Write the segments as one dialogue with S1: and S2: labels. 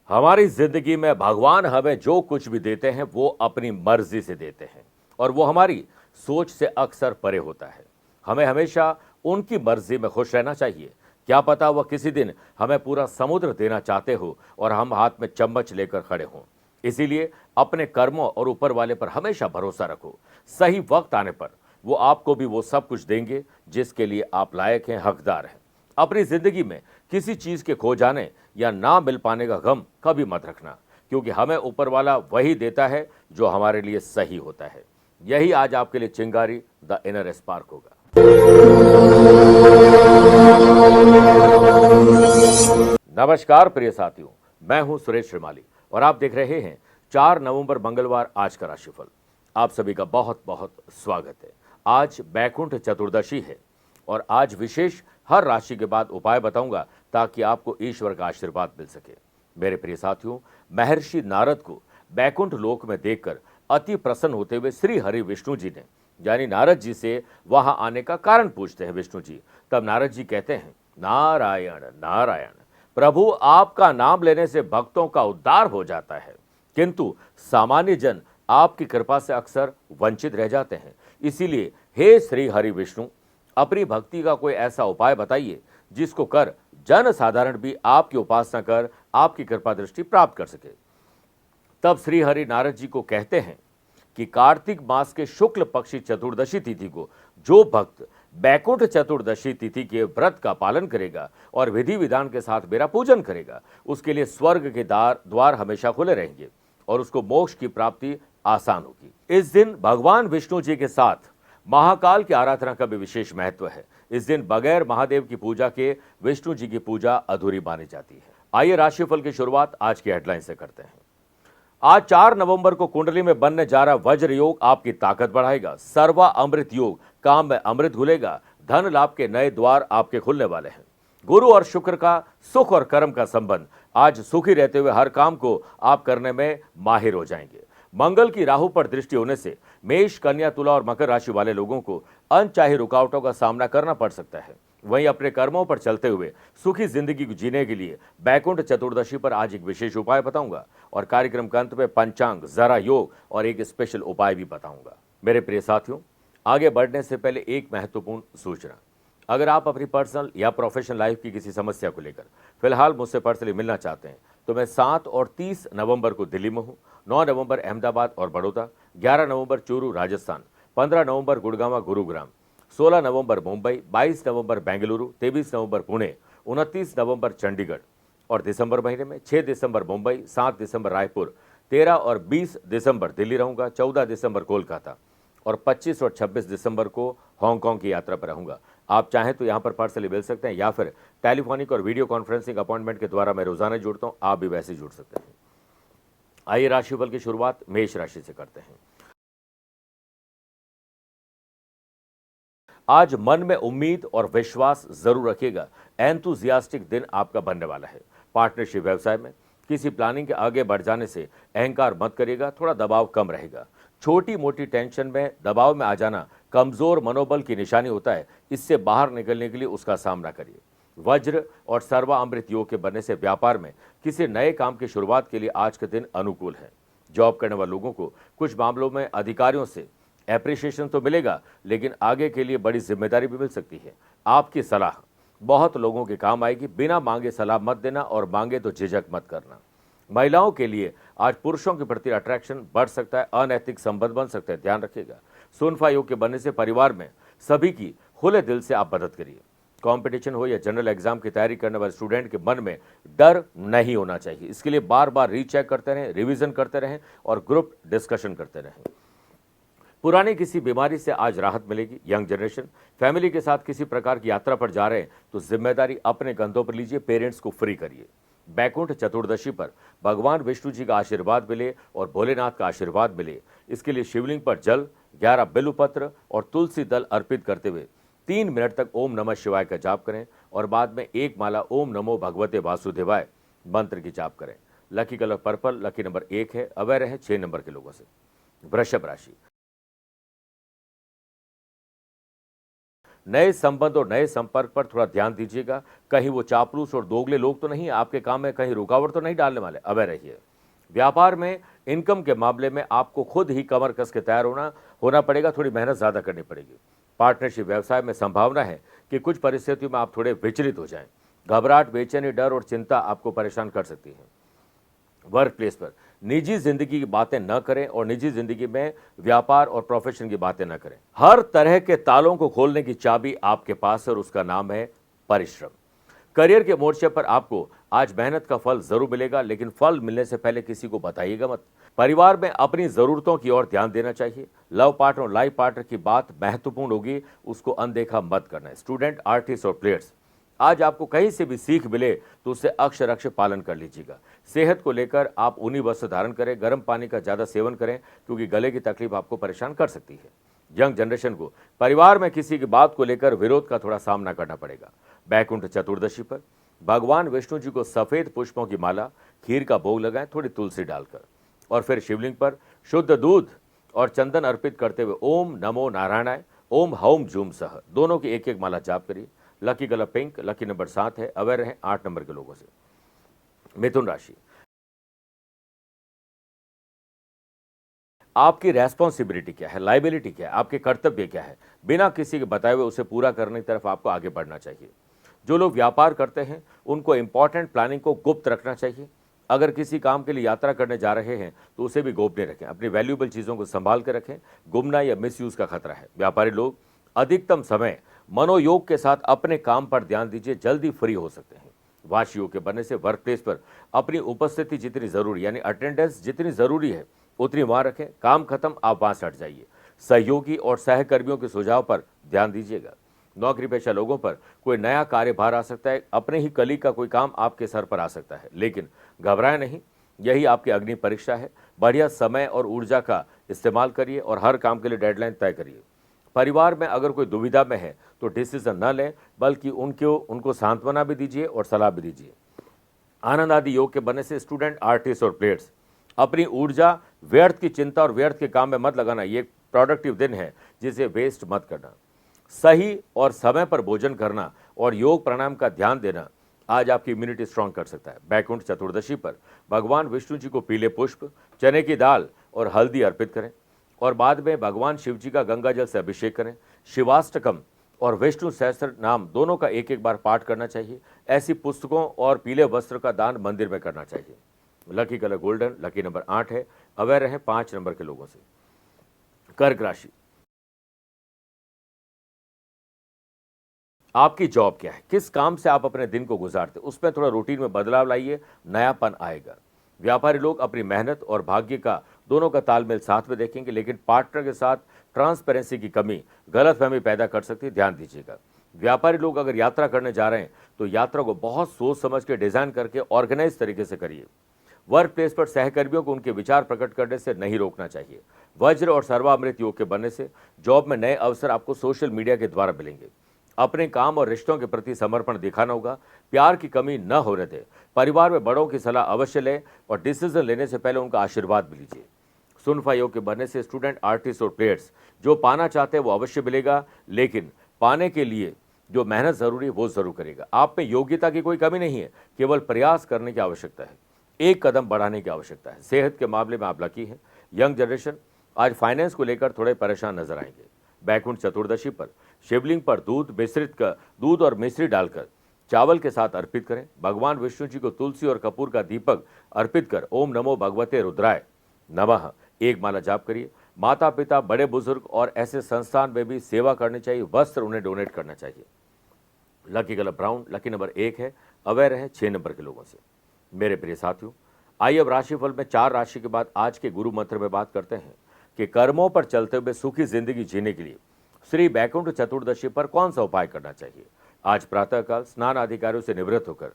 S1: हमारी जिंदगी में भगवान हमें जो कुछ भी देते हैं वो अपनी मर्जी से देते हैं और वो हमारी सोच से अक्सर परे होता है। हमें हमेशा उनकी मर्जी में खुश रहना चाहिए। क्या पता वह किसी दिन हमें पूरा समुद्र देना चाहते हो और हम हाथ में चम्मच लेकर खड़े हों। इसीलिए अपने कर्मों और ऊपर वाले पर हमेशा भरोसा रखो। सही वक्त आने पर वो आपको भी वो सब कुछ देंगे जिसके लिए आप लायक हैं, हकदार हैं। अपनी जिंदगी में किसी चीज के खो जाने या ना मिल पाने का गम कभी मत रखना, क्योंकि हमें ऊपर वाला वही देता है जो हमारे लिए सही होता है। यही आज आपके लिए चिंगारी द इनर स्पार्क होगा। नमस्कार प्रिय साथियों, मैं हूं सुरेश श्रीमाली और आप देख रहे हैं 4 नवंबर मंगलवार आज का राशिफल। आप सभी का बहुत बहुत स्वागत है। आज बैकुंठ चतुर्दशी है और आज विशेष हर राशि के बाद उपाय बताऊंगा ताकि आपको ईश्वर का आशीर्वाद मिल सके। मेरे प्रिय साथियों, महर्षि नारद को बैकुंठ लोक में देखकर अति प्रसन्न होते हुए श्री हरि विष्णु जी ने यानी नारद जी से वहां आने का कारण पूछते हैं विष्णु जी। तब नारद जी कहते हैं, नारायण नारायण, प्रभु आपका नाम लेने से भक्तों का उद्धार हो जाता है, किंतु सामान्य जन आपकी कृपा से अक्सर वंचित रह जाते हैं। इसीलिए हे श्री हरि विष्णु, अपनी भक्ति का कोई ऐसा उपाय बताइए जिसको कर जन साधारण भी आपकी उपासना कर आपकी कृपा दृष्टि प्राप्त कर सके। तब श्री हरि नारद जी को कहते हैं कि कार्तिक मास के शुक्ल पक्षी चतुर्दशी तिथि को जो भक्त बैकुंठ चतुर्दशी तिथि के व्रत का पालन करेगा और विधि विधान के साथ मेरा पूजन करेगा, उसके लिए स्वर्ग के द्वार हमेशा खुले रहेंगे और उसको मोक्ष की प्राप्ति आसान होगी। इस दिन भगवान विष्णु जी के साथ महाकाल की आराधना का भी विशेष महत्व है। इस दिन बगैर महादेव की पूजा के विष्णु जी की पूजा अधूरी मानी जाती है। आइए राशिफल की शुरुआत आज की हेडलाइन से करते हैं। आज 4 नवंबर को कुंडली में बनने जा रहा वज्र योग आपकी ताकत बढ़ाएगा। सर्वा अमृत योग, काम में अमृत घुलेगा। धन लाभ के नए द्वार आपके खुलने वाले हैं। गुरु और शुक्र का सुख और कर्म का संबंध, आज सुखी रहते हुए हर काम को आप करने में माहिर हो जाएंगे। मंगल की राहु पर दृष्टि होने से मेष, कन्या, तुला और मकर राशि वाले लोगों को अनचाही रुकावटों का सामना करना पड़ सकता है। वहीं अपने कर्मों पर चलते हुए सुखी जिंदगी को जीने के लिए बैकुंठ चतुर्दशी पर आज एक विशेष उपाय बताऊंगा और कार्यक्रम के अंत में पंचांग, जरा योग और एक स्पेशल उपाय भी बताऊंगा। मेरे प्रिय साथियों, आगे बढ़ने से पहले एक महत्वपूर्ण सूचना। अगर आप अपनी पर्सनल या प्रोफेशनल लाइफ की किसी समस्या को लेकर फिलहाल मुझसे पर्सनली मिलना चाहते हैं तो मैं 7 और 30 नवंबर को दिल्ली में हूं। 9 नवंबर अहमदाबाद और बड़ौदा, 11 नवंबर चूरू राजस्थान, 15 नवंबर गुड़गांव गुरुग्राम, 16 नवंबर मुंबई, 22 नवंबर बेंगलुरु, 23 नवंबर पुणे, 29 नवंबर चंडीगढ़ और दिसंबर महीने में 6 दिसंबर मुंबई, 7 दिसंबर रायपुर, 13 और 20 दिसंबर दिल्ली रहूंगा, 14 दिसंबर कोलकाता और 25 और 26 दिसंबर को हांगकांग की यात्रा पर रहूंगा। आप चाहें तो यहां पर पर्सनली मिल सकते हैं या फिर टेलीफोनिक और वीडियो कॉन्फ्रेंसिंग अपॉइंटमेंट के द्वारा मैं रोजाना जुड़ता हूं, आप भी वैसे जुड़ सकते हैं। आइए राशिफल की शुरुआत मेष राशि से करते हैं। आज मन में उम्मीद और विश्वास जरूर रखिएगा। एंथुजियास्टिक दिन आपका बनने वाला है। पार्टनरशिप व्यवसाय में किसी प्लानिंग के आगे बढ़ जाने से अहंकार मत करिएगा, थोड़ा दबाव कम रहेगा। छोटी मोटी टेंशन में दबाव में आ जाना कमजोर मनोबल की निशानी होता है। इससे बाहर निकलने के लिए उसका सामना करिए। वज्र और सर्वा अमृत योग के बनने से व्यापार में किसी नए काम की शुरुआत के लिए आज का दिन अनुकूल है। जॉब करने वाले लोगों को कुछ मामलों में अधिकारियों से एप्रिसिएशन तो मिलेगा, लेकिन आगे के लिए बड़ी जिम्मेदारी भी मिल सकती है। आपकी सलाह बहुत लोगों के काम आएगी। बिना मांगे सलाह मत देना और मांगे तो झिझक मत करना। महिलाओं के लिए आज पुरुषों के प्रति अट्रैक्शन बढ़ सकता है, अनैतिक संबंध बन सकते हैं, ध्यान रखिएगा। सुनफा योग के बनने से परिवार में सभी की खुले दिल से आप मदद करिए। कंपटीशन हो या जनरल एग्जाम की तैयारी करने वाले स्टूडेंट के मन में डर नहीं होना चाहिए। इसके लिए बार बार रीचेक करते रहें, रिवीजन करते रहें और ग्रुप डिस्कशन करते रहें। पुरानी किसी बीमारी से आज राहत मिलेगी। यंग जनरेशन फैमिली के साथ किसी प्रकार की यात्रा पर जा रहे हैं तो जिम्मेदारी अपने कंधों पर लीजिए, पेरेंट्स को फ्री करिए। बैकुंठ चतुर्दशी पर भगवान विष्णु जी का आशीर्वाद मिले और भोलेनाथ का आशीर्वाद मिले, इसके लिए शिवलिंग पर जल, 11 बिल्वपत्र और तुलसी दल अर्पित करते हुए 3 मिनट तक ओम नमः शिवाय का जाप करें और बाद में एक माला ओम नमो भगवते वासुदेवाय मंत्र की जाप करें। Lucky colour purple, lucky number 1 है। अवेयर है 6 नंबर के लोगों से। वृषभ राशि, नए संबंध और नए संपर्क पर थोड़ा ध्यान दीजिएगा। कहीं वो चापलूस और दोगले लोग तो नहीं आपके काम में कहीं रुकावट तो नहीं डालने वाले, अवय रहिए। व्यापार में इनकम के मामले में आपको खुद ही कमर कस के तैयार होना पड़ेगा, थोड़ी मेहनत ज्यादा करनी पड़ेगी। पार्टनरशिप व्यवसाय में संभावना है कि कुछ परिस्थितियों में आप थोड़े विचलित हो जाएं। घबराहट, बेचैनी, डर और चिंता आपको परेशान कर सकती है। वर्क प्लेस पर निजी जिंदगी की बातें न करें और निजी जिंदगी में व्यापार और प्रोफेशन की बातें न करें। हर तरह के तालों को खोलने की चाबी आपके पास है और उसका नाम है परिश्रम। करियर के मोर्चे पर आपको आज मेहनत का फल जरूर मिलेगा, लेकिन फल मिलने से पहले किसी को बताइएगा मत। परिवार में अपनी जरूरतों की ओर ध्यान देना चाहिए। लव पार्टनर और लाइफ पार्टनर की बात महत्वपूर्ण होगी, उसको अनदेखा मत करना है। स्टूडेंट, आर्टिस्ट और प्लेयर्स, आज आपको कहीं से भी सीख मिले तो उससे अक्षर अक्षर पालन कर लीजिएगा। सेहत को लेकर आप ऊनी वस्त्र धारण करें, गर्म पानी का ज्यादा सेवन करें, क्योंकि गले की तकलीफ आपको परेशान कर सकती है। यंग जनरेशन को परिवार में किसी की बात को लेकर विरोध का थोड़ा सामना करना पड़ेगा। बैकुंठ चतुर्दशी पर भगवान विष्णु जी को सफेद पुष्पों की माला, खीर का भोग लगाएं, थोड़ी तुलसी डालकर, और फिर शिवलिंग पर शुद्ध दूध और चंदन अर्पित करते हुए ओम नमो नारायणाय, ओम हौम जूम सह दोनों की एक एक माला जाप करिए। Lucky colour pink, lucky number 7 है, अवेयर रहें 8 नंबर के लोगों से। मिथुन राशि, आपकी रेस्पॉन्सिबिलिटी क्या है, लाइबिलिटी क्या है, आपके कर्तव्य क्या है, बिना किसी के बताए हुए उसे पूरा करने की तरफ आपको आगे बढ़ना चाहिए। जो लोग व्यापार करते हैं उनको इंपॉर्टेंट प्लानिंग को गुप्त रखना चाहिए। अगर किसी काम के लिए यात्रा करने जा रहे हैं तो उसे भी गोपनीय रखें। अपनी वैल्यूएबल चीज़ों को संभाल कर रखें, गुमना या मिसयूज का खतरा है। व्यापारी लोग अधिकतम समय मनोयोग के साथ अपने काम पर ध्यान दीजिए, जल्दी फ्री हो सकते हैं। वाश योग के बनने से वर्क प्लेस पर अपनी उपस्थिति जितनी जरूरी यानी अटेंडेंस जितनी जरूरी है उतनी वहां रखें। काम खत्म, आप वहां से हट जाइए। सहयोगी और सहकर्मियों के सुझाव पर ध्यान दीजिएगा। नौकरी पेशा लोगों पर कोई नया कार्यभार आ सकता है, अपने ही कलीग का कोई काम आपके सर पर आ सकता है, लेकिन घबराएं नहीं, यही आपकी अग्नि परीक्षा है। बढ़िया समय और ऊर्जा का इस्तेमाल करिए और हर काम के लिए डेडलाइन तय करिए। परिवार में अगर कोई दुविधा में है तो डिसीजन न लें, बल्कि उनको सांत्वना भी दीजिए और सलाह भी दीजिए। आनंद आदि योग के बनने से स्टूडेंट, आर्टिस्ट और प्लेयर्स, अपनी ऊर्जा व्यर्थ की चिंता और व्यर्थ के काम में मत लगाना। ये एक प्रोडक्टिव दिन है जिसे वेस्ट मत करना। सही और समय पर भोजन करना और योग प्राणायाम का ध्यान देना आज आपकी इम्यूनिटी स्ट्रांग कर सकता है। बैकुंठ चतुर्दशी पर भगवान विष्णु जी को पीले पुष्प, चने की दाल और हल्दी अर्पित करें और बाद में भगवान शिव जी का गंगा जल से अभिषेक करें। शिवाष्टकम और विष्णु सहस्त्र नाम दोनों का एक एक बार पाठ करना चाहिए। ऐसी पुस्तकों और पीले वस्त्र का दान मंदिर में करना चाहिए। Lucky colour golden, lucky number 8 है, अवेयर रहें 5 नंबर के लोगों से। कर्क राशि, आपकी जॉब क्या है, किस काम से आप अपने दिन को गुजारते, उसमें थोड़ा रूटीन में बदलाव लाइए, नयापन आएगा। व्यापारी लोग अपनी मेहनत और भाग्य का दोनों का तालमेल साथ में देखेंगे, लेकिन पार्टनर के साथ ट्रांसपेरेंसी की कमी गलतफहमी पैदा कर सकती है, ध्यान दीजिएगा। व्यापारी लोग अगर यात्रा करने जा रहे हैं तो यात्रा को बहुत सोच समझ के डिजाइन करके ऑर्गेनाइज तरीके से करिए। वर्क प्लेस पर सहकर्मियों को उनके विचार प्रकट करने से नहीं रोकना चाहिए। वज्र और सर्वामृत योग के बनने से जॉब में नए अवसर आपको सोशल मीडिया के द्वारा मिलेंगे। अपने काम और रिश्तों के प्रति समर्पण दिखाना होगा। प्यार की कमी न होने दें। परिवार में बड़ों की सलाह अवश्य लें और डिसीजन लेने से पहले उनका आशीर्वाद भी लीजिए। सुनफा योग के बनने से स्टूडेंट, आर्टिस्ट और प्लेयर्स, जो पाना चाहते हैं वो अवश्य मिलेगा, लेकिन पाने के लिए जो मेहनत जरूरी है वो जरूर करेगा। आप में योग्यता की कोई कमी नहीं है, केवल प्रयास करने की आवश्यकता है, एक कदम बढ़ाने की आवश्यकता है। सेहत के मामले में आप लकी हैं। यंग जनरेशन आज फाइनेंस को लेकर थोड़े परेशान नजर आएंगे। बैकुंठ चतुर्दशी पर शिवलिंग पर दूध और मिश्री डालकर चावल के साथ अर्पित करें। भगवान विष्णु जी को तुलसी और कपूर का दीपक अर्पित कर ओम नमो भगवते रुद्राय नमः एक माला जाप करिए। माता पिता, बड़े बुजुर्ग और ऐसे संस्थान में भी सेवा करनी चाहिए। वस्त्र उन्हें डोनेट करना चाहिए। Lucky colour brown, lucky number 1 है, अवेयर है 6 नंबर के लोगों से। मेरे प्रिय साथियों, आइए अब राशिफल में 4 राशि के बाद आज के गुरु मंत्र में बात करते हैं कि कर्मों पर चलते हुए सुखी जिंदगी जीने के लिए श्री बैकुंठ चतुर्दशी पर कौन सा उपाय करना चाहिए। आज प्रातःकाल स्नान अधिकारियों से निवृत्त होकर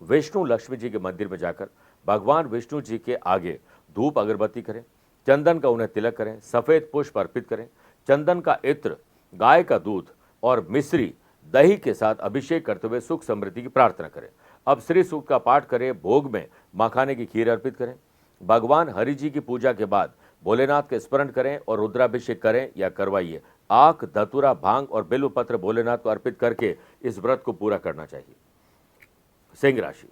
S1: विष्णु लक्ष्मी जी के मंदिर में जाकर भगवान विष्णु जी के आगे धूप अगरबत्ती करें, चंदन का उन्हें तिलक करें, सफेद पुष्प अर्पित करें, चंदन का इत्र, गाय का दूध और मिश्री दही के साथ अभिषेक करते हुए सुख समृद्धि की प्रार्थना करें। अब श्री सूक्त का पाठ करें, भोग में मखाने की खीर अर्पित करें। भगवान हरि जी की पूजा के बाद भोलेनाथ के स्मरण करें और रुद्राभिषेक करें या करवाइए, आक, धतूरा, भांग और बिल्व पत्र भोलेनाथ को अर्पित करके इस व्रत को पूरा करना चाहिए। सिंह राशि।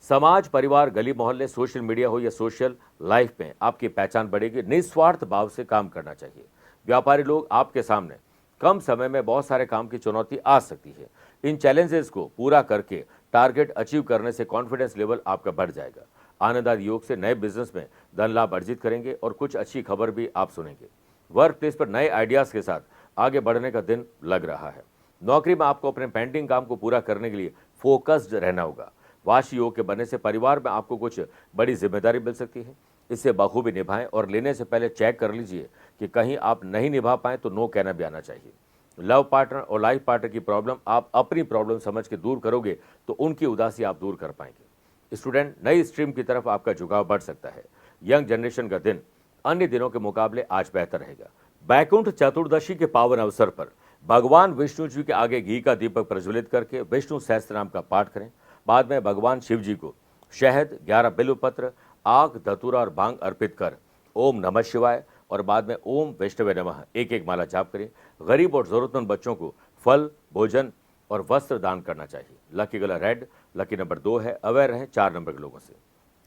S1: समाज, परिवार, गली मोहल्ले, सोशल मीडिया हो या सोशल लाइफ में आपकी पहचान बढ़ेगी। निस्वार्थ भाव से काम करना चाहिए। व्यापारी लोग, आपके सामने कम समय में बहुत सारे काम की चुनौती आ सकती है। इन चैलेंजेस को पूरा करके टारगेट अचीव करने से कॉन्फिडेंस लेवल आपका बढ़ जाएगा। आनंदादि योग से नए बिजनेस में धन लाभ अर्जित करेंगे और कुछ अच्छी खबर भी आप सुनेंगे। वर्क प्लेस पर नए आइडियाज के साथ आगे बढ़ने का दिन लग रहा है। नौकरी में आपको अपने पेंडिंग काम को पूरा करने के लिए फोकस्ड रहना होगा। वाशी योग के बनने से परिवार में आपको कुछ बड़ी जिम्मेदारी मिल सकती है। इसे बखूबी निभाएं और लेने से पहले चेक कर लीजिए कि कहीं आप नहीं निभा पाएं तो नो कहना भी आना चाहिए। लव पार्टनर और लाइफ पार्टनर की प्रॉब्लम आप अपनी प्रॉब्लम समझ के दूर करोगे तो उनकी उदासी आप दूर कर पाएंगे। स्टूडेंट, नई स्ट्रीम की तरफ आपका झुकाव बढ़ सकता है। यंग जनरेशन का दिन अन्य दिनों के मुकाबले आज बेहतर रहेगा। बैकुंठ चतुर्दशी के पावन अवसर पर भगवान विष्णु जी के आगे घी का दीपक प्रज्वलित करके विष्णु सहस्त्र नाम का पाठ करें। बाद में भगवान शिव जी को शहद, 11 बिल्व पत्र, आग, धतूरा और भांग अर्पित कर ओम नमः शिवाय और बाद में ओम वैष्णवे नमः एक माला जाप करें। गरीब और जरूरतमंद बच्चों को फल, भोजन और वस्त्र दान करना चाहिए। Lucky colour red, lucky number 2 है। अवेयर रहें 4 नंबर के लोगों से।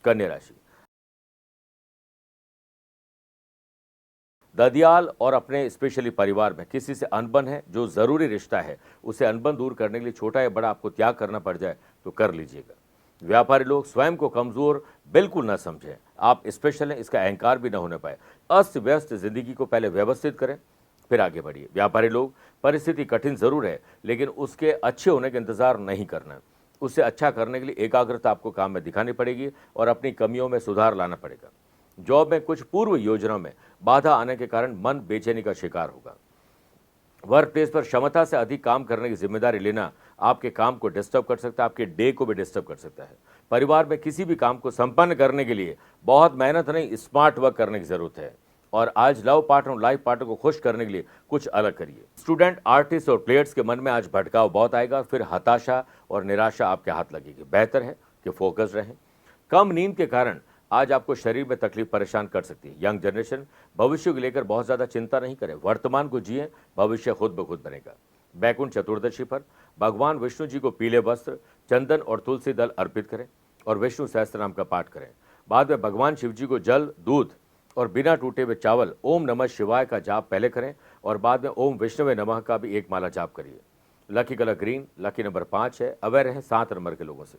S1: कन्या राशि। ददियाल और अपने स्पेशली परिवार में किसी से अनबन है, जो जरूरी रिश्ता है उसे अनबन दूर करने के लिए छोटा या बड़ा आपको त्याग करना पड़ जाए तो कर लीजिएगा। व्यापारी लोग, स्वयं को कमजोर बिल्कुल न समझें। आप स्पेशल हैं, इसका अहंकार भी न होने पाए। अस्त व्यस्त जिंदगी को पहले व्यवस्थित करें, फिर आगे बढ़िए। व्यापारी लोग, परिस्थिति कठिन जरूर है लेकिन उसके अच्छे होने का इंतजार नहीं करना। उसे अच्छा करने के लिए एकाग्रता आपको काम में दिखानी पड़ेगी और अपनी कमियों में सुधार लाना पड़ेगा। जॉब में कुछ पूर्व योजनाओं में बाधा आने के कारण मन बेचैनी का शिकार होगा। वर्क प्लेस पर क्षमता से अधिक काम करने की जिम्मेदारी लेना आपके काम को डिस्टर्ब कर सकता है, आपके डे को भी डिस्टर्ब कर सकता है। परिवार में किसी भी काम को संपन्न करने के लिए बहुत मेहनत नहीं, स्मार्ट वर्क करने की जरूरत है। और आज लव पार्टनर और लाइफ पार्टनर को खुश करने के लिए कुछ अलग करिए। स्टूडेंट, आर्टिस्ट और प्लेयर्स के मन में आज भटकाव बहुत आएगा, फिर हताशा और निराशा आपके हाथ लगेगी। बेहतर है कि फोकस रहें। कम नींद के कारण आज आपको शरीर में तकलीफ परेशान कर सकती है। यंग जनरेशन, भविष्य को लेकर बहुत ज्यादा चिंता नहीं करें, वर्तमान को जिए, भविष्य खुद ब खुद बनेगा। बैकुंठ चतुर्दशी पर भगवान विष्णु जी को पीले वस्त्र, चंदन और तुलसी दल अर्पित करें और विष्णु सहस्त्र नाम का पाठ करें। बाद में भगवान शिव जी को जल, दूध और बिना टूटे हुए चावल ओम नमः शिवाय का जाप पहले करें और बाद में ओम विष्णवे नमः का भी एक माला जाप करिए। Lucky colour green, lucky number 5 है। अवेयर रहें 7 नंबर के लोगों से।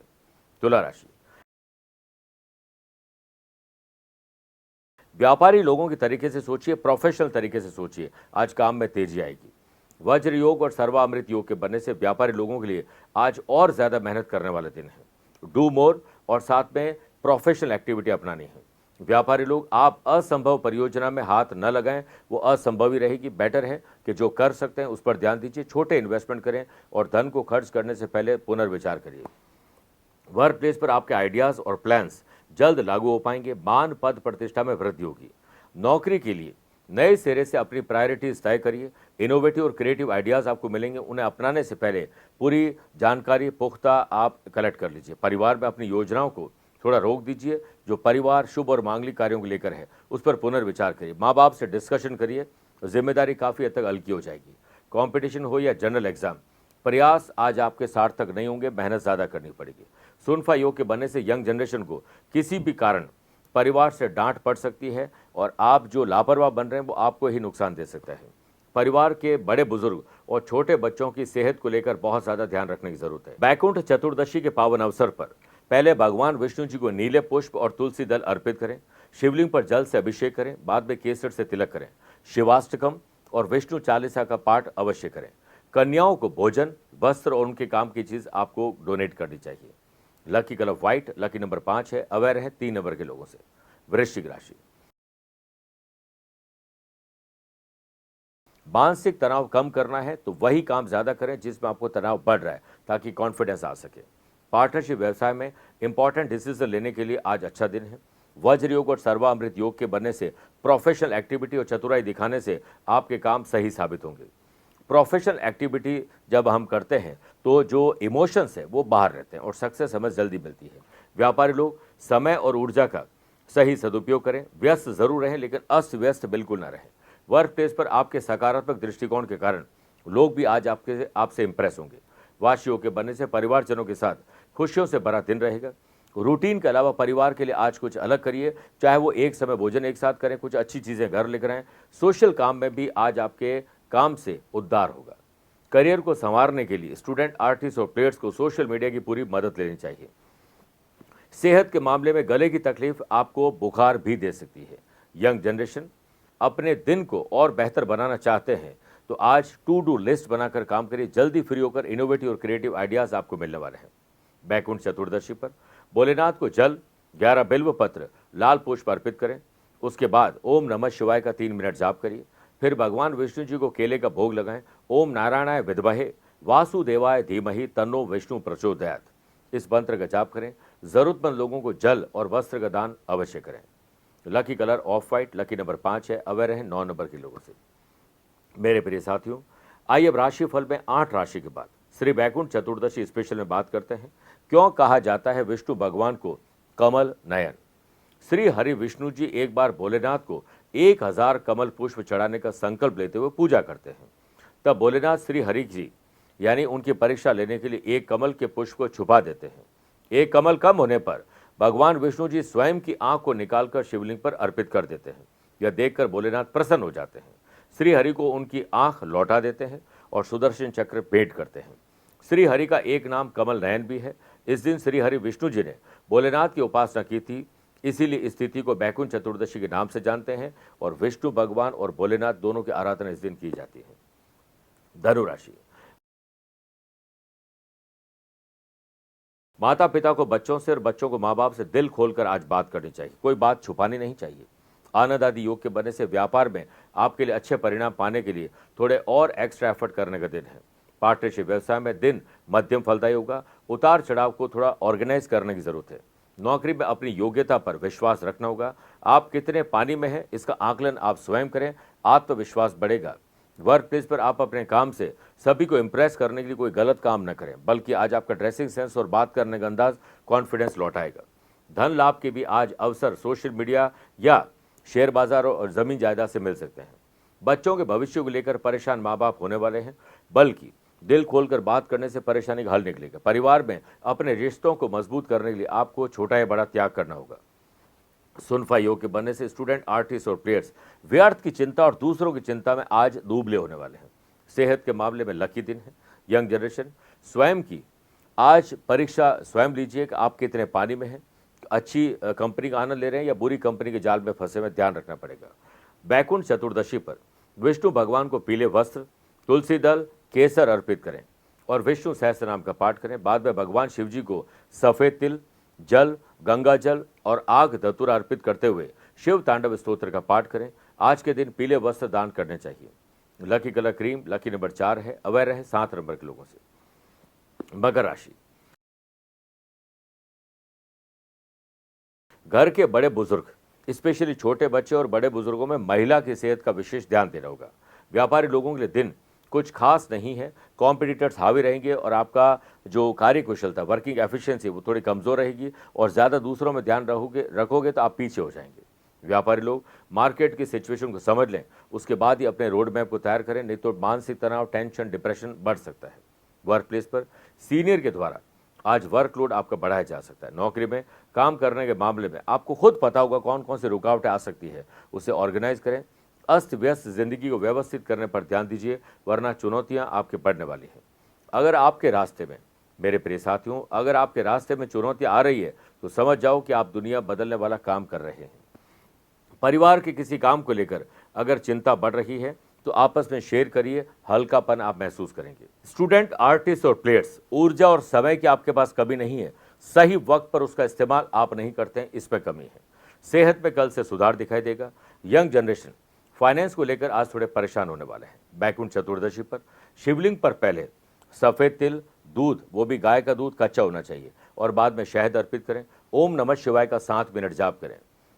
S1: तुला राशि। व्यापारी लोगों के तरीके से सोचिए, प्रोफेशनल तरीके से सोचिए, आज काम में तेजी आएगी। वज्र योग और सर्वामृत योग के बनने से व्यापारी लोगों के लिए आज और ज्यादा मेहनत करने वाले दिन है। डू मोर और साथ में प्रोफेशनल एक्टिविटी अपनानी है। व्यापारी लोग, आप असंभव परियोजना में हाथ न लगाएं, वो असंभव ही रहेगी। बेटर है कि जो कर सकते हैं उस पर ध्यान दीजिए। छोटे इन्वेस्टमेंट करें और धन को खर्च करने से पहले पुनर्विचार करिए। वर्क प्लेस पर आपके आइडियाज और प्लान्स जल्द लागू हो पाएंगे। मान, पद, प्रतिष्ठा में वृद्धि होगी। नौकरी के लिए नए सिरे से अपनी प्रायोरिटीज तय करिए। इनोवेटिव और क्रिएटिव आइडियाज आपको मिलेंगे, उन्हें अपनाने से पहले पूरी जानकारी पुख्ता आप कलेक्ट कर लीजिए। परिवार में अपनी योजनाओं को थोड़ा रोक दीजिए। जो परिवार शुभ और मांगलिक कार्यों को लेकर है उस पर पुनर्विचार करिए। माँ बाप से डिस्कशन करिए, जिम्मेदारी काफ़ी हद तक हल्की हो जाएगी। कंपटीशन हो या जनरल एग्जाम, प्रयास आज आपके सार्थक नहीं होंगे, मेहनत ज़्यादा करनी पड़ेगी। सुनफा योग के बनने से यंग जनरेशन को किसी भी कारण परिवार से डांट पड़ सकती है और आप जो लापरवाह बन रहे हैं वो आपको ही नुकसान दे सकता है। परिवार के बड़े बुजुर्ग और छोटे बच्चों की सेहत को लेकर बहुत ज़्यादा ध्यान रखने की जरूरत है। बैकुंठ चतुर्दशी के पावन अवसर पर पहले भगवान विष्णु जी को नीले पुष्प और तुलसी दल अर्पित करें। शिवलिंग पर जल से अभिषेक करें, बाद में केसर से तिलक करें। शिवाष्टकम और विष्णु चालीसा का पाठ अवश्य करें। कन्याओं को भोजन, वस्त्र और उनके काम की चीज आपको डोनेट करनी चाहिए। Lucky colour white, lucky number 5 है। अवेयर है 3 नंबर के लोगों से। वृश्चिक राशि। मानसिक तनाव कम करना है तो वही काम ज्यादा करें जिसमें आपको तनाव बढ़ रहा है, ताकि कॉन्फिडेंस आ सके। पार्टनरशिप व्यवसाय में इंपॉर्टेंट डिसीजन लेने के लिए आज अच्छा दिन है। वज्र योग और सर्वामृत योग के बनने से प्रोफेशनल एक्टिविटी और चतुराई दिखाने से आपके काम सही साबित होंगे। प्रोफेशनल एक्टिविटी जब हम करते हैं तो जो इमोशंस है वो बाहर रहते हैं और सक्सेस हमें जल्दी मिलती है। व्यापारी लोग समय और ऊर्जा का सही सदुपयोग करें। व्यस्त जरूर रहें लेकिन अस्त व्यस्त बिल्कुल न रहें। वर्क प्लेस पर आपके सकारात्मक दृष्टिकोण के कारण लोग भी आज आपसे इंप्रेस होंगे। वाशियों के बनने से परिवारजनों के साथ खुशियों से भरा दिन रहेगा। रूटीन के अलावा परिवार के लिए आज कुछ अलग करिए, चाहे वो एक समय भोजन एक साथ करें, कुछ अच्छी चीजें घर लेकर आएं। सोशल काम में भी आज आपके काम से उद्धार होगा। करियर को संवारने के लिए स्टूडेंट, आर्टिस्ट और प्लेयर्स को सोशल मीडिया की पूरी मदद लेनी चाहिए। सेहत के मामले में गले की तकलीफ आपको बुखार भी दे सकती है। यंग जनरेशन अपने दिन को और बेहतर बनाना चाहते हैं तो आज टू डू लिस्ट बनाकर काम करिए। जल्दी फ्री होकर इनोवेटिव और क्रिएटिव आइडियाज आपको मिलने वाले हैं। बैकुंठ चतुर्दशी पर भोलेनाथ को जल, 11 बिल्व पत्र, लाल पुष्प अर्पित करें। उसके बाद ओम नमः शिवाय का 3 मिनट जाप करिए। फिर भगवान विष्णु जी को केले का भोग लगाएं। ओम नारायणाय विद्महे वासुदेवाय धीमहि तन्नो विष्णु प्रचोदयात्, इस मंत्र का जाप करें। जरूरतमंद लोगों को जल और वस्त्र का दान अवश्य करें। Lucky colour of white, lucky number 5 है। अवेयर रहें 9 नंबर के लोगों से। मेरे प्रिय साथियों, आइए अब राशिफल में 8 राशि के बाद श्री बैकुंठ चतुर्दशी स्पेशल में बात करते हैं। क्यों कहा जाता है विष्णु भगवान को कमल नयन? श्री हरि विष्णु जी एक बार भोलेनाथ को 1000 कमल पुष्प चढ़ाने का संकल्प लेते हुए पूजा करते हैं। तब भोलेनाथ श्री हरि जी यानी उनकी परीक्षा लेने के लिए एक कमल के पुष्प को छुपा देते हैं। एक कमल कम होने पर भगवान विष्णु जी स्वयं की आंख को निकालकर शिवलिंग पर अर्पित कर देते हैं। यह देखकर भोलेनाथ प्रसन्न हो जाते हैं। श्री हरि को उनकी आंख लौटा देते हैं और सुदर्शन चक्र भेंट करते हैं। श्री हरि का एक नाम कमल नयन भी है। इस दिन श्री हरि विष्णु जी ने भोलेनाथ की उपासना की थी, इसीलिए इस तिथि को बैकुंठ चतुर्दशी के नाम से जानते हैं और विष्णु भगवान और भोलेनाथ दोनों की आराधना इस दिन की जाती है। धनु राशि, माता पिता को बच्चों से और बच्चों को माँ बाप से दिल खोलकर आज बात करनी चाहिए। कोई बात छुपानी नहीं चाहिए। आनंद आदि योग के बनने से व्यापार में आपके लिए अच्छे परिणाम पाने के लिए थोड़े और एक्स्ट्रा एफर्ट करने का दिन है। पार्टनरशिप व्यवसाय में दिन मध्यम फलदायी होगा। उतार चढ़ाव को थोड़ा ऑर्गेनाइज करने की जरूरत है। नौकरी में अपनी योग्यता पर विश्वास रखना होगा। आप कितने पानी में हैं इसका आकलन आप स्वयं करें, आत्मविश्वास बढ़ेगा। वर्क प्लेस पर आप अपने काम से सभी को इंप्रेस करने के लिए कोई गलत काम न करें, बल्कि आज आपका ड्रेसिंग सेंस और बात करने का अंदाज कॉन्फिडेंस लौटाएगा। धन लाभ के भी आज अवसर सोशल मीडिया या शेयर बाजार और जमीन जायदाद से मिल सकते हैं। बच्चों के भविष्य को लेकर परेशान माँ बाप होने वाले हैं, बल्कि दिल खोलकर बात करने से परेशानी का हल निकलेगा। परिवार में अपने रिश्तों को मजबूत करने के लिए आपको छोटा या बड़ा त्याग करना होगा। सुनफा योग के बनने से स्टूडेंट, आर्टिस्ट और प्लेयर्स व्यर्थ की चिंता और दूसरों की चिंता में आज डूबले होने वाले हैं। सेहत के मामले में लकी दिन है। यंग जनरेशन स्वयं की आज परीक्षा स्वयं लीजिए कि आप कितने पानी में हैं, अच्छी कंपनी का आनंद ले रहे हैं या बुरी कंपनी के जाल में फंसे में ध्यान रखना पड़ेगा। बैकुंठ चतुर्दशी पर विष्णु भगवान को पीले वस्त्र, तुलसी दल, केसर अर्पित करें और विष्णु सहस्त्र नाम का पाठ करें। बाद में भगवान शिव जी को सफेद तिल, जल, गंगा जल और आग धतूरा अर्पित करते हुए शिव तांडव स्तोत्र का पाठ करें। आज के दिन पीले वस्त्र दान करने चाहिए। Lucky colour cream, lucky number 4 है। अवेयर है 7 नंबर के लोगों से। मकर राशि, घर के बड़े बुजुर्ग, स्पेशली छोटे बच्चे और बड़े बुजुर्गों में महिला की सेहत का विशेष ध्यान देना होगा। व्यापारी लोगों के लिए दिन कुछ खास नहीं है। कॉम्पिटिटर्स हावी रहेंगे और आपका जो कार्य कुशलता, वर्किंग एफिशिएंसी वो थोड़ी कमजोर रहेगी और ज़्यादा दूसरों में ध्यान रखोगे तो आप पीछे हो जाएंगे। व्यापारी लोग मार्केट की सिचुएशन को समझ लें, उसके बाद ही अपने रोड मैप को तैयार करें, नहीं तो मानसिक तनाव, टेंशन, डिप्रेशन बढ़ सकता है। वर्क प्लेस पर सीनियर के द्वारा आज वर्कलोड आपका बढ़ाया जा सकता है। नौकरी में काम करने के मामले में आपको खुद पता होगा कौन कौन सी रुकावटें आ सकती है, उसे ऑर्गेनाइज करें। अस्त व्यस्त जिंदगी को व्यवस्थित करने पर ध्यान दीजिए, वरना चुनौतियां आपके बढ़ने वाली हैं। अगर आपके रास्ते में, मेरे प्रिय साथियों, अगर आपके रास्ते में चुनौतियां आ रही है तो समझ जाओ कि आप दुनिया बदलने वाला काम कर रहे हैं। परिवार के किसी काम को लेकर अगर चिंता बढ़ रही है तो आपस में शेयर करिए, हल्कापन आप महसूस करेंगे। स्टूडेंट, आर्टिस्ट और प्लेयर्स, ऊर्जा और समय की आपके पास कमी नहीं है, सही वक्त पर उसका इस्तेमाल आप नहीं करते हैं, इस पर कमी है। सेहत में कल से सुधार दिखाई देगा। यंग जनरेशन फाइनेंस को लेकर आज थोड़े परेशान होने वाले हैं। बैकुंठ चतुर्दशी पर शिवलिंग पर पहले सफेद तिल, दूध, वो भी गाय का दूध कच्चा होना चाहिए, और बाद में शहद अर्पित करें। ओम नमः शिवाय का 7 मिनट जाप करें।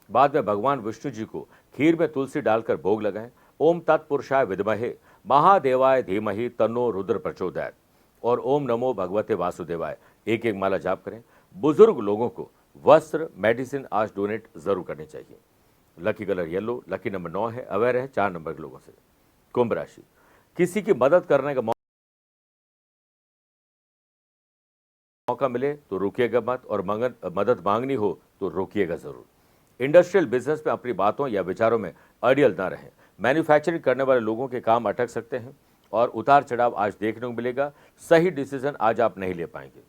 S1: बाद में भगवान विष्णु जी को खीर में तुलसी डालकर भोग लगाएं। ओम तत्पुरुषाय विद्महे महादेवाय धीमहि तन्नो रुद्र प्रचोदयात् और ओम नमो भगवते वासुदेवाय एक एक माला जाप करें। बुजुर्ग लोगों को वस्त्र, मेडिसिन आज डोनेट जरूर करनी चाहिए। Lucky colour yellow, lucky number 9 है, अवेयर है 4 नंबर के लोगों से। कुंभ राशि, किसी की मदद करने का मौका मिले तो रुकिएगा मत, और मदद मांगनी हो तो रोकिएगा जरूर। इंडस्ट्रियल बिजनेस में अपनी बातों या विचारों में अड़ियल ना रहें। मैन्युफैक्चरिंग करने वाले लोगों के काम अटक सकते हैं और उतार चढ़ाव आज देखने को मिलेगा। सही डिसीजन आज आप नहीं ले पाएंगे।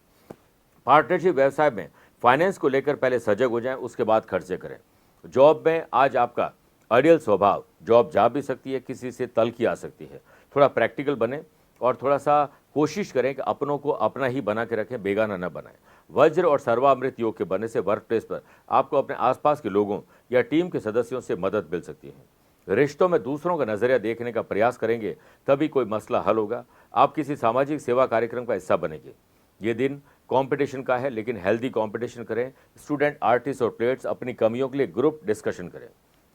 S1: पार्टनरशिप व्यवसाय में फाइनेंस को लेकर पहले सजग हो जाएं, उसके बाद खर्चे करें। जॉब में आज आपका अड़ियल स्वभाव, जॉब जा भी सकती है, किसी से तलखी आ सकती है। थोड़ा प्रैक्टिकल बने और थोड़ा सा कोशिश करें कि अपनों को अपना ही बना के रखें, बेगाना न बनाएं। वज्र और सर्वामृत योग के बनने से वर्क प्लेस पर आपको अपने आसपास के लोगों या टीम के सदस्यों से मदद मिल सकती है। रिश्तों में दूसरों का नजरिया देखने का प्रयास करेंगे, तभी कोई मसला हल होगा। आप किसी सामाजिक सेवा कार्यक्रम का हिस्सा बनेंगे। ये दिन कंपटीशन का है, लेकिन हेल्दी कंपटीशन करें। स्टूडेंट, आर्टिस्ट और प्लेयर्स अपनी कमियों के लिए ग्रुप डिस्कशन करें।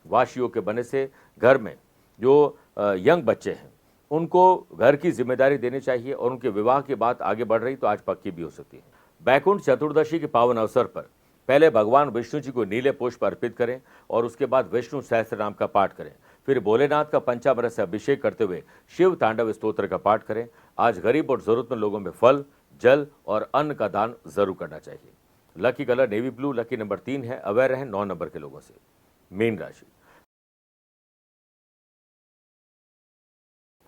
S1: वाश योग के बनने से घर में जो यंग बच्चे हैं उनको घर की जिम्मेदारी देनी चाहिए, और उनके विवाह की बात आगे बढ़ रही तो आज पक्की भी हो सकती है। बैकुंठ चतुर्दशी के पावन अवसर पर पहले भगवान विष्णु जी को नीले पुष्प अर्पित करें और उसके बाद विष्णु सहस्त्र नाम का पाठ करें। फिर भोलेनाथ का पंचामृत से अभिषेक करते हुए शिव तांडव स्तोत्र का पाठ करें। आज गरीब और जरूरतमंद लोगों में फल, जल और अन्न का दान जरूर करना चाहिए। Lucky colour navy blue, lucky number 3 है, अवेयर रहें 9 नंबर के लोगों से। मीन राशि,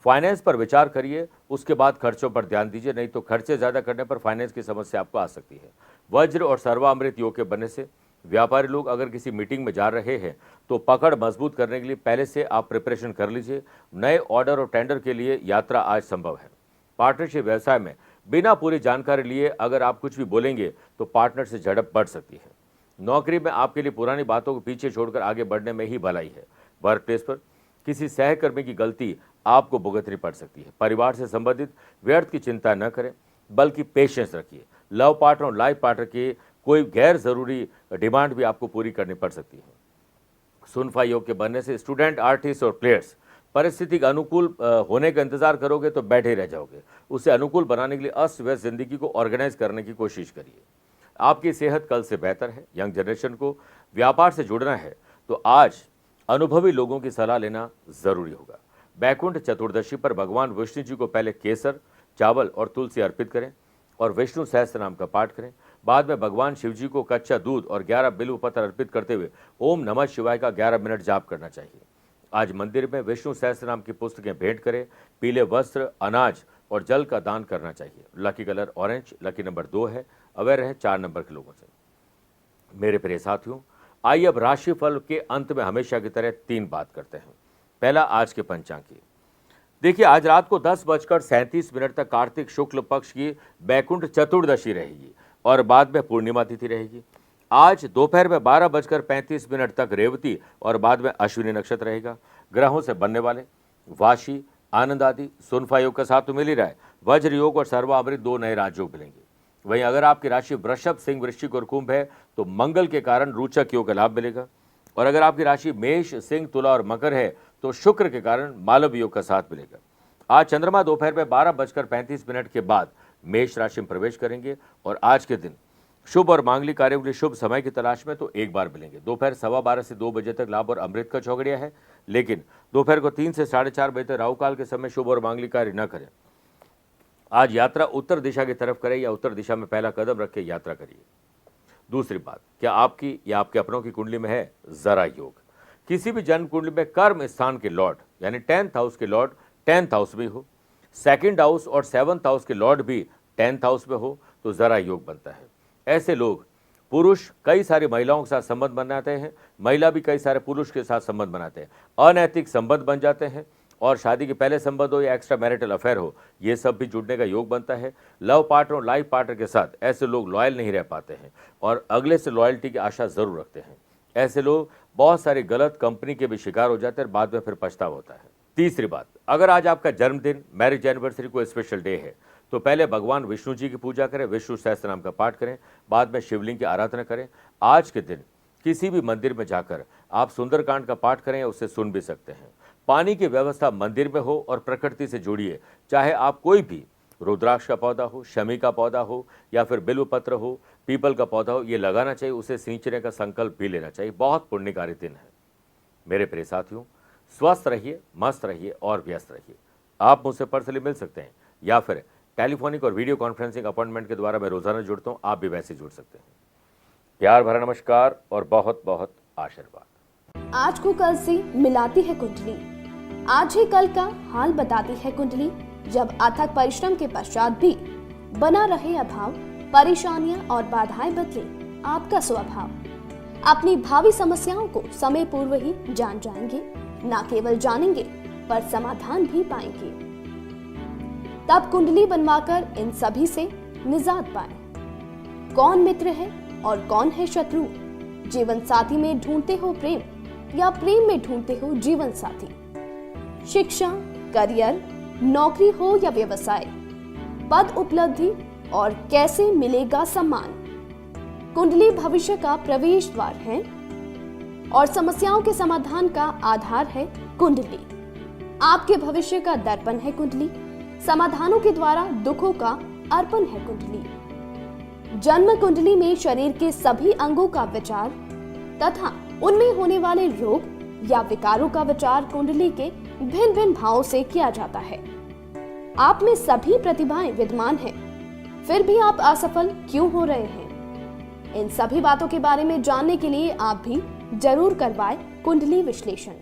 S1: फाइनेंस पर विचार करिए, उसके बाद खर्चों पर ध्यान दीजिए, नहीं तो खर्चे ज्यादा करने पर फाइनेंस की समस्या आपको आ सकती है। वज्र और सर्वामृत योग के बनने से व्यापारी लोग अगर किसी मीटिंग में जा रहे हैं तो पकड़ मजबूत करने के लिए पहले से आप प्रिपरेशन कर लीजिए। नए ऑर्डर और टेंडर के लिए यात्रा आज संभव है। पार्टनरशिप व्यवसाय में बिना पूरी जानकारी लिए अगर आप कुछ भी बोलेंगे तो पार्टनर से झड़प बढ़ सकती है। नौकरी में आपके लिए पुरानी बातों को पीछे छोड़कर आगे बढ़ने में ही भलाई है। वर्क प्लेस पर किसी सहकर्मी की गलती आपको भुगतनी पड़ सकती है। परिवार से संबंधित व्यर्थ की चिंता न करें, बल्कि पेशेंस रखिए। लव पार्टनर और लाइफ पार्टनर की कोई गैर जरूरी डिमांड भी आपको पूरी करनी पड़ सकती है। सुनफा योग के बनने से स्टूडेंट, आर्टिस्ट और प्लेयर्स परिस्थिति का अनुकूल होने का इंतजार करोगे तो बैठे रह जाओगे। उसे अनुकूल बनाने के लिए अस्त व्यस्त जिंदगी को ऑर्गेनाइज करने की कोशिश करिए। आपकी सेहत कल से बेहतर है। यंग जनरेशन को व्यापार से जुड़ना है तो आज अनुभवी लोगों की सलाह लेना जरूरी होगा। बैकुंठ चतुर्दशी पर भगवान विष्णु जी को पहले केसर, चावल और तुलसी अर्पित करें और विष्णु सहस्त्र नाम का पाठ करें। बाद में भगवान शिव जी को कच्चा दूध और 11 बिल्व पत्र अर्पित करते हुए ओम नमः शिवाय का 11 मिनट जाप करना चाहिए। आज मंदिर में विष्णु सहस्त्र नाम की पुस्तकें भेंट करें। पीले वस्त्र, अनाज और जल का दान करना चाहिए। Lucky colour orange, lucky number 2 है, अवेयर है 4 नंबर के लोगों से। मेरे प्रिय साथियों, आइए अब राशिफल के अंत में हमेशा की तरह 3 बात करते हैं। पहला, आज के पंचांग की। देखिए, आज रात को 10:37 तक कार्तिक शुक्ल पक्ष की बैकुंठ चतुर्दशी रहेगी और बाद में पूर्णिमा तिथि रहेगी। आज दोपहर में 12:35 तक रेवती और बाद में अश्विनी नक्षत्र रहेगा। ग्रहों से बनने वाले वाशी, आनंद आदि, सुनफा योग का साथ तो मिल ही रहा है। वज्र योग और सर्वामृत 2 नए राजयोग मिलेंगे। वहीं अगर आपकी राशि वृषभ, सिंह, वृश्चिक और कुंभ है तो मंगल के कारण रोचक योग का लाभ मिलेगा। और अगर आपकी राशि मेष, सिंह, तुला और मकर है तो शुक्र के कारण मालव योग का साथ मिलेगा। आज चंद्रमा दोपहर में 12:35 के बाद मेष राशि में प्रवेश करेंगे और आज के दिन शुभ और मांगलिक कार्यों के लिए शुभ समय की तलाश में तो एक बार मिलेंगे। दोपहर 12:15 से 2 बजे तक लाभ और अमृत का चौगड़िया है, लेकिन दोपहर को 3 से 4:30 बजे तक राहु काल के समय शुभ और मांगलिक कार्य न करें। आज यात्रा उत्तर दिशा की तरफ करें या उत्तर दिशा में पहला कदम रख के यात्रा करिए। दूसरी बात, क्या आपकी या आपके अपनों की कुंडली में है जरा योग? किसी भी जन्म कुंडली में कर्म स्थान के लॉर्ड यानी 10th हाउस के लॉर्ड 10th हाउस में हो, 2nd हाउस और 7th हाउस के लॉर्ड भी 10th हाउस में हो तो जरा योग बनता है। ऐसे लोग, पुरुष कई सारी महिलाओं के साथ संबंध बनाते हैं, महिला भी कई सारे पुरुष के साथ संबंध बनाते हैं, अनैतिक संबंध बन जाते हैं और शादी के पहले संबंध हो या एक्स्ट्रा मैरिटल अफेयर हो, ये सब भी जुड़ने का योग बनता है। लव पार्टनर और लाइफ पार्टनर के साथ ऐसे लोग लॉयल नहीं रह पाते हैं और अगले से लॉयल्टी की आशा जरूर रखते हैं। ऐसे लोग बहुत सारी गलत कंपनी के भी शिकार हो जाते हैं, बाद में फिर पछतावा होता है। तीसरी बात, अगर आज आपका जन्मदिन, मैरिज एनिवर्सरी कोई स्पेशल डे है तो पहले भगवान विष्णु जी की पूजा करें, विष्णु सहस्त्र नाम का पाठ करें, बाद में शिवलिंग की आराधना करें। आज के दिन किसी भी मंदिर में जाकर आप सुंदरकांड का पाठ करें या उसे सुन भी सकते हैं। पानी की व्यवस्था मंदिर में हो और प्रकृति से जुड़िए, चाहे आप कोई भी रुद्राक्ष का पौधा हो, शमी का पौधा हो या फिर बिल्व पत्र हो, पीपल का पौधा हो, ये लगाना चाहिए। उसे सींचने का संकल्प भी लेना चाहिए। बहुत पुण्यकारी दिन है मेरे प्रिय साथियों। स्वस्थ रहिए, मस्त रहिए और व्यस्त रहिए। आप मुझसे पर्सनली मिल सकते हैं या फिर टेलीफोनिक और वीडियो कॉन्फ्रेंसिंग अपॉइंटमेंट के द्वारा मैं रोजाना जुड़ता हूं। आप भी वैसे जुड़ सकते हैं। प्यार भरा नमस्कार और बहुत बहुत आशीर्वाद।
S2: आज को कल से मिलाती है कुंडली, आज ही कल का हाल बताती है कुंडली। जब अथक परिश्रम के पश्चात भी बना रहे अभाव, परेशानियां और बाधाएं बदले आपका स्वभाव, अपनी भावी समस्याओं को समय पूर्व ही जान जाएंगे। न केवल जानेंगे पर समाधान भी पाएंगे। तब कुंडली बनवाकर इन सभी से निजात पाए। कौन मित्र है और कौन है शत्रु, जीवन साथी में ढूंढते हो प्रेम या प्रेम में ढूंढते हो जीवन साथी, शिक्षा, करियर, नौकरी हो या व्यवसाय, पद उपलब्धि और कैसे मिलेगा सम्मान। कुंडली भविष्य का प्रवेश द्वार है और समस्याओं के समाधान का आधार है कुंडली। आपके भविष्य का दर्पण है कुंडली, समाधानों के द्वारा दुखों का अर्पण है कुंडली। जन्म कुंडली में शरीर के सभी अंगों का विचार तथा उनमें होने वाले रोग या विकारों का विचार कुंडली के भिन्न भिन्न भावों से किया जाता है। आप में सभी प्रतिभाएं विद्यमान हैं, फिर भी आप असफल क्यों हो रहे हैं? इन सभी बातों के बारे में जानने के लिए आप भी जरूर करवाएं कुंडली विश्लेषण।